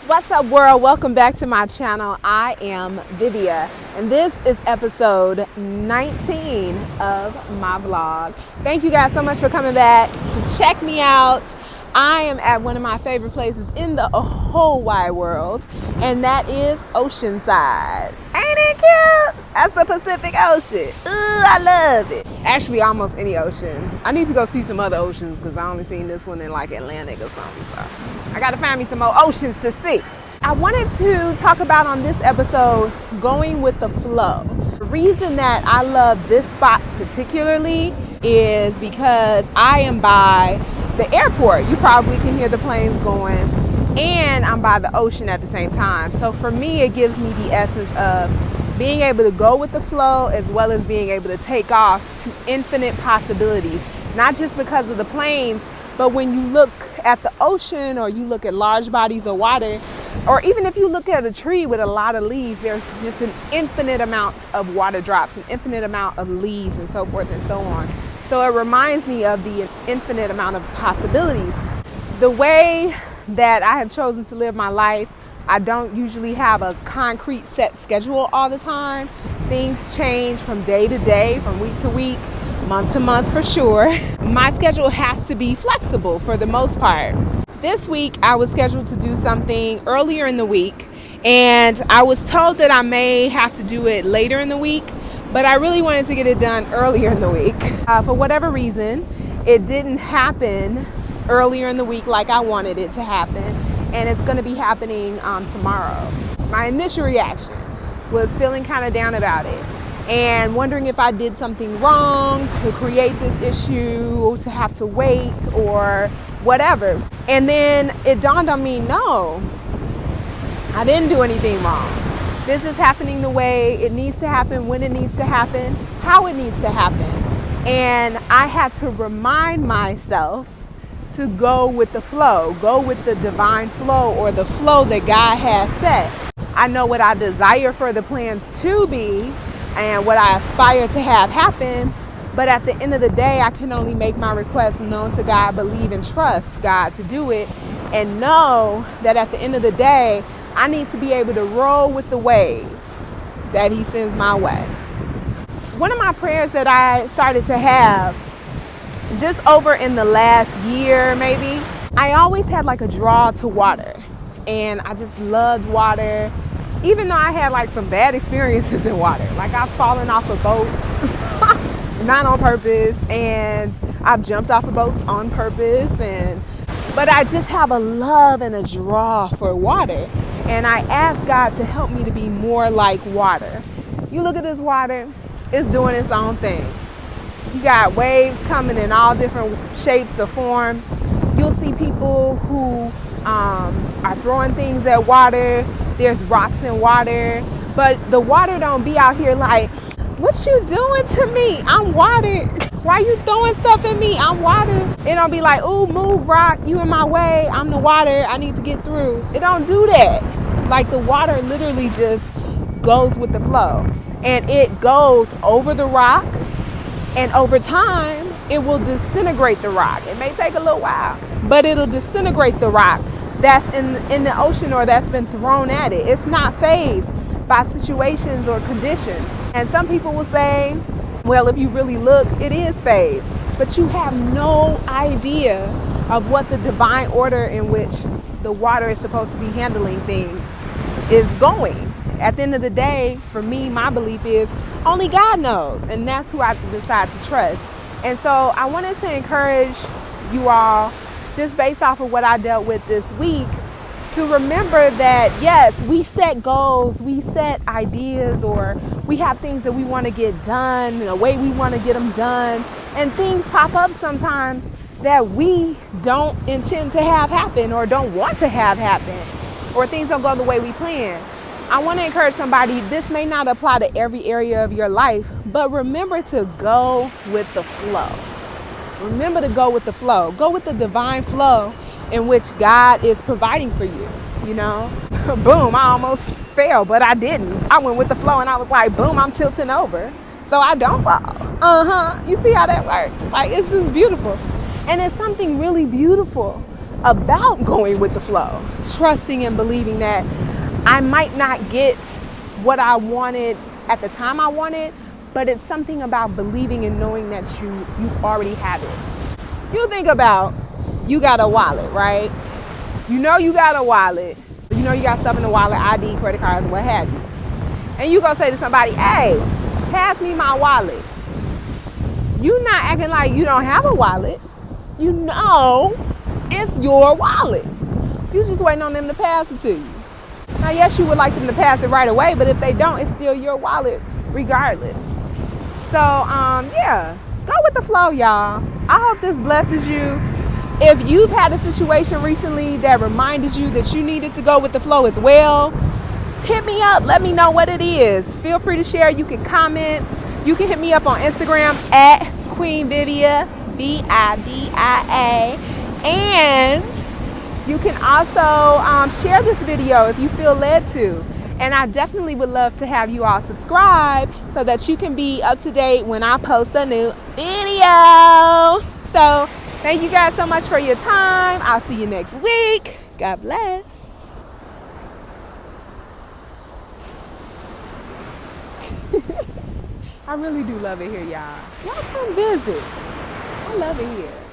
What's up, world? Welcome back to my channel. I am Vivia, and this is episode 19 of my vlog. Thank you guys so much for coming back to check me out. I am at one of my favorite places in the whole wide world, and that is Oceanside. Ain't it cute? That's the Pacific Ocean. Ooh, I love it. Actually, almost any ocean. I need to go see some other oceans because I only seen this one in like Atlantic or something. So I gotta find me some more oceans to see. I wanted to talk about on this episode going with the flow. The reason that I love this spot particularly is because I am by the airport. You probably can hear the planes going, and I'm by the ocean at the same time. So for me, it gives me the essence of being able to go with the flow as well as being able to take off to infinite possibilities, not just because of the planes, but when you look at the ocean or you look at large bodies of water, or even if you look at a tree with a lot of leaves, there's just an infinite amount of water drops, an infinite amount of leaves and so forth and so on. So it reminds me of the infinite amount of possibilities. The way that I have chosen to live my life, I don't usually have a concrete set schedule all the time. Things change from day to day, from week to week, month to month for sure. My schedule has to be flexible for the most part. This week I was scheduled to do something earlier in the week, and I was told that I may have to do it later in the week, but I really wanted to get it done earlier in the week. For whatever reason, it didn't happen earlier in the week like I wanted it to happen, and it's going to be happening tomorrow. My initial reaction was feeling kind of down about it and wondering if I did something wrong to create this issue, to have to wait or whatever. And then it dawned on me, no, I didn't do anything wrong. This is happening the way it needs to happen, when it needs to happen, how it needs to happen. And I had to remind myself to go with the flow, go with the divine flow or the flow that God has set. I know what I desire for the plans to be and what I aspire to have happen, but at the end of the day, I can only make my requests known to God, believe and trust God to do it, and know that at the end of the day, I need to be able to roll with the waves that He sends my way. One of my prayers that I started to have just over in the last year, maybe, I always had like a draw to water, and I just loved water, even though I had like some bad experiences in water. Like I've fallen off of boats, not on purpose, and I've jumped off of boats on purpose, but I just have a love and a draw for water. And I asked God to help me to be more like water. You look at this water, it's doing its own thing. You got waves coming in all different shapes or forms. You'll see people who are throwing things at water. There's rocks in water, but the water don't be out here like, what you doing to me? I'm water. Why you throwing stuff at me? I'm water. It don't be like, ooh, move rock, you in my way. I'm the water, I need to get through. It don't do that. Like the water literally just goes with the flow, and it goes over the rock, and over time, it will disintegrate the rock. It may take a little while, but it'll disintegrate the rock that's in the ocean or that's been thrown at it. It's not fazed by situations or conditions. And some people will say, well, if you really look, it is fazed. But you have no idea of what the divine order in which the water is supposed to be handling things is going. At the end of the day, for me, my belief is only God knows, and that's who I decide to trust. And so I wanted to encourage you all, just based off of what I dealt with this week, to remember that yes, we set goals, we set ideas, or we have things that we want to get done, the way we want to get them done, and things pop up sometimes that we don't intend to have happen or don't want to have happen, or things don't go the way we plan. I want to encourage somebody, this may not apply to every area of your life, but remember to go with the flow. Remember to go with the flow. Go with the divine flow in which God is providing for you, you know? Boom, I almost fell, but I didn't. I went with the flow and I was like, boom, I'm tilting over, so I don't fall. You see how that works? Like, it's just beautiful. And it's something really beautiful about going with the flow, trusting and believing that I might not get what I wanted at the time I wanted, but it's something about believing and knowing that you already have it. You think about, you got a wallet, right? You know you got a wallet. You know you got stuff in the wallet, ID, credit cards, what have you. And you go say to somebody, hey, pass me my wallet. You not acting like you don't have a wallet. You know it's your wallet. You just waiting on them to pass it to you. Now, yes, you would like them to pass it right away, but if they don't, it's still your wallet regardless. So, yeah, go with the flow, y'all. I hope this blesses you. If you've had a situation recently that reminded you that you needed to go with the flow as well, hit me up. Let me know what it is. Feel free to share. You can comment. You can hit me up on Instagram at Queen Vidia, Vidia. And you can also share this video if you feel led to. And I definitely would love to have you all subscribe so that you can be up to date when I post a new video. So thank you guys so much for your time. I'll see you next week. God bless. I really do love it here, y'all. Y'all come visit. I love it here.